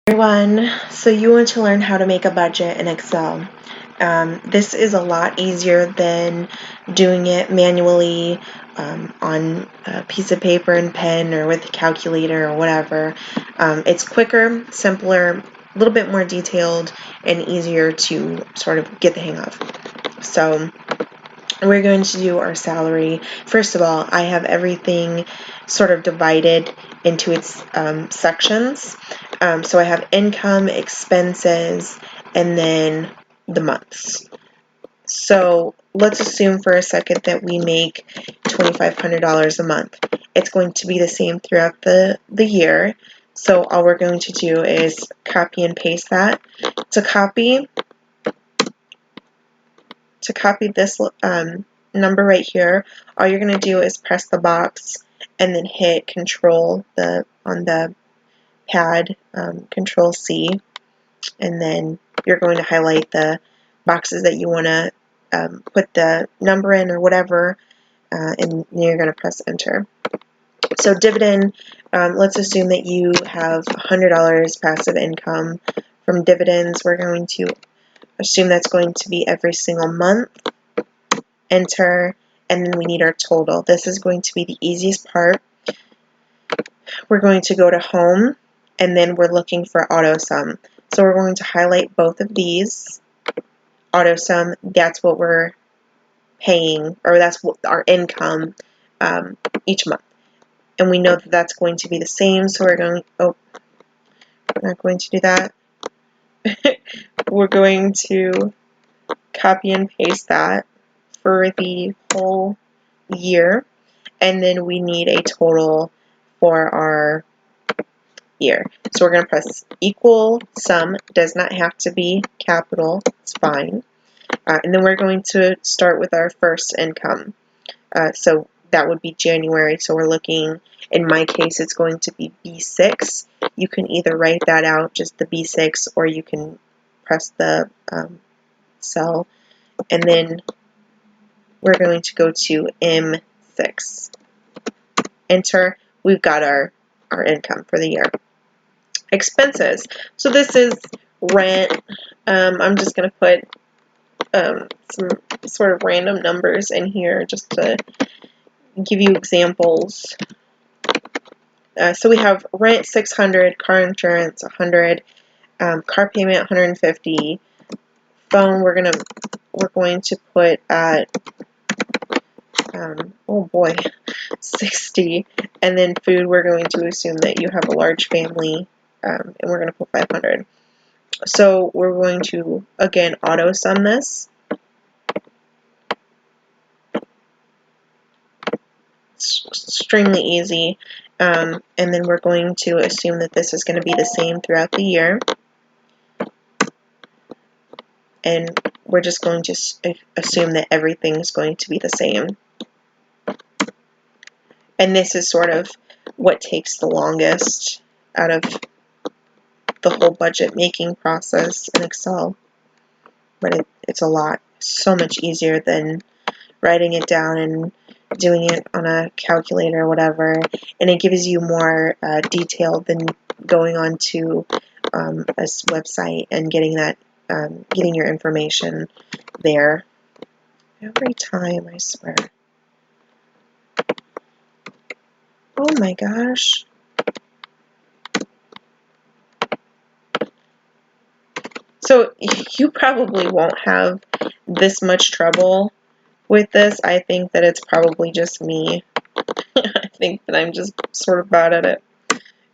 Everyone, so you want to learn how to make a budget in Excel. This is a lot easier than doing it manually on a piece of paper and pen or with a calculator or whatever. It's quicker, simpler, a little bit more detailed, and easier to sort of get the hang of. So we're going to do our salary. First of all, I have everything sort of divided into its sections. So I have income, expenses, and then the months. So let's assume for a second that we make $2,500 a month. It's going to be the same throughout the year. So all we're going to do is copy and paste that. To copy this number right here, all you're going to do is press the box and then hit Control on the pad, Control C, and then you're going to highlight the boxes that you want to put the number in or whatever, and you're going to press Enter. So dividend, let's assume that you have $100 passive income from dividends. We're going to assume that's going to be every single month. Enter, and then we need our total. This is going to be the easiest part. We're going to go to Home, and then we're looking for Auto Sum. So we're going to highlight both of these. Auto Sum, that's what we're paying, or that's what our income each month. And we know that that's going to be the same, so we're going, we're not going to do that. We're going to copy and paste that for the whole year, and then we need a total for our year. So we're going to press equal sum, does not have to be capital, it's fine. And then we're going to start with our first income. So that would be January, so we're looking, in my case, it's going to be B6. You can either write that out, just the B6, or you can press the cell, and then we're going to go to M6. Enter. We've got our income for the year. Expenses. So this is rent. I'm just going to put some sort of random numbers in here just to give you examples. So we have rent 600, car insurance 100, car payment 150, phone we're going to put at oh boy, 60, and then food we're going to assume that you have a large family, and we're going to put 500. So we're going to again auto sum this. It's extremely easy, and then we're going to assume that this is going to be the same throughout the year, and we're just going to assume that everything is going to be the same. And this is sort of what takes the longest out of the whole budget making process in Excel, but it's a lot, so much easier than writing it down and doing it on a calculator or whatever, and it gives you more detail than going on to a website and getting that getting your information there every time, I swear. Oh my gosh. So you probably won't have this much trouble with this. I think that it's probably just me. I think that I'm just sort of bad at it.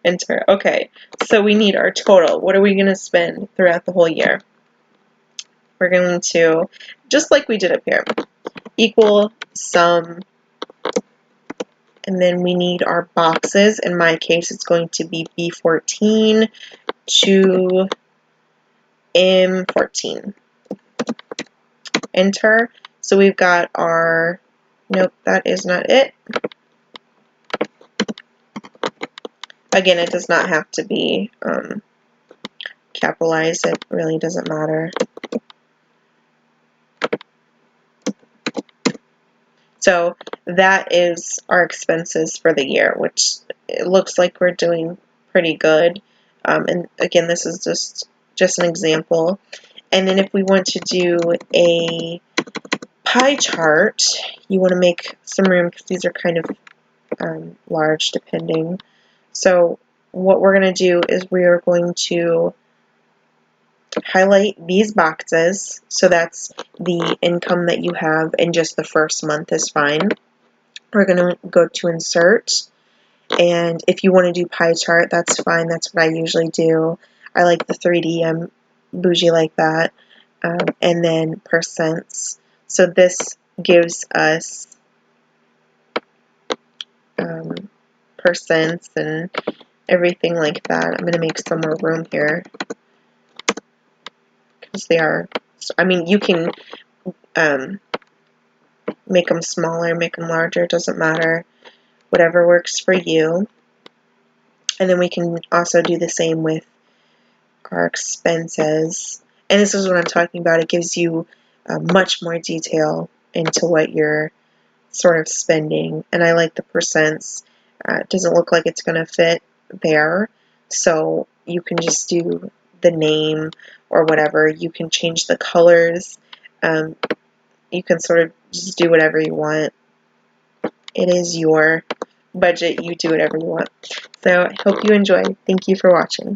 Enter. Okay, so we need our total. What are we going to spend throughout the whole year? We're going to, just like we did up here, equal sum, and then we need our boxes. In my case, it's going to be B14 to M14. Enter. So we've got our, nope, that is not it. Again, it does not have to be capitalized. It really doesn't matter. So that is our expenses for the year, which it looks like we're doing pretty good. And again, this is just an example. And then if we want to do a pie chart, you want to make some room because these are kind of large depending. So what we're going to do is we are going to highlight these boxes. So that's the income that you have in just the first month is fine. We're going to go to insert, and if you want to do pie chart, that's fine. That's what I usually do. I like the 3D, I'm bougie like that. And then percents. So this gives us percents and everything like that. I'm going to make some more room here because they are, I mean, you can make them smaller, make them larger, doesn't matter. Whatever works for you. And then we can also do the same with our expenses. And this is what I'm talking about. It gives you much more detail into what you're sort of spending. And I like the percents. It doesn't look like it's going to fit there. So you can just do the name or whatever. You can change the colors. You can sort of just do whatever you want. It is your budget. You do whatever you want. So I hope you enjoy. Thank you for watching.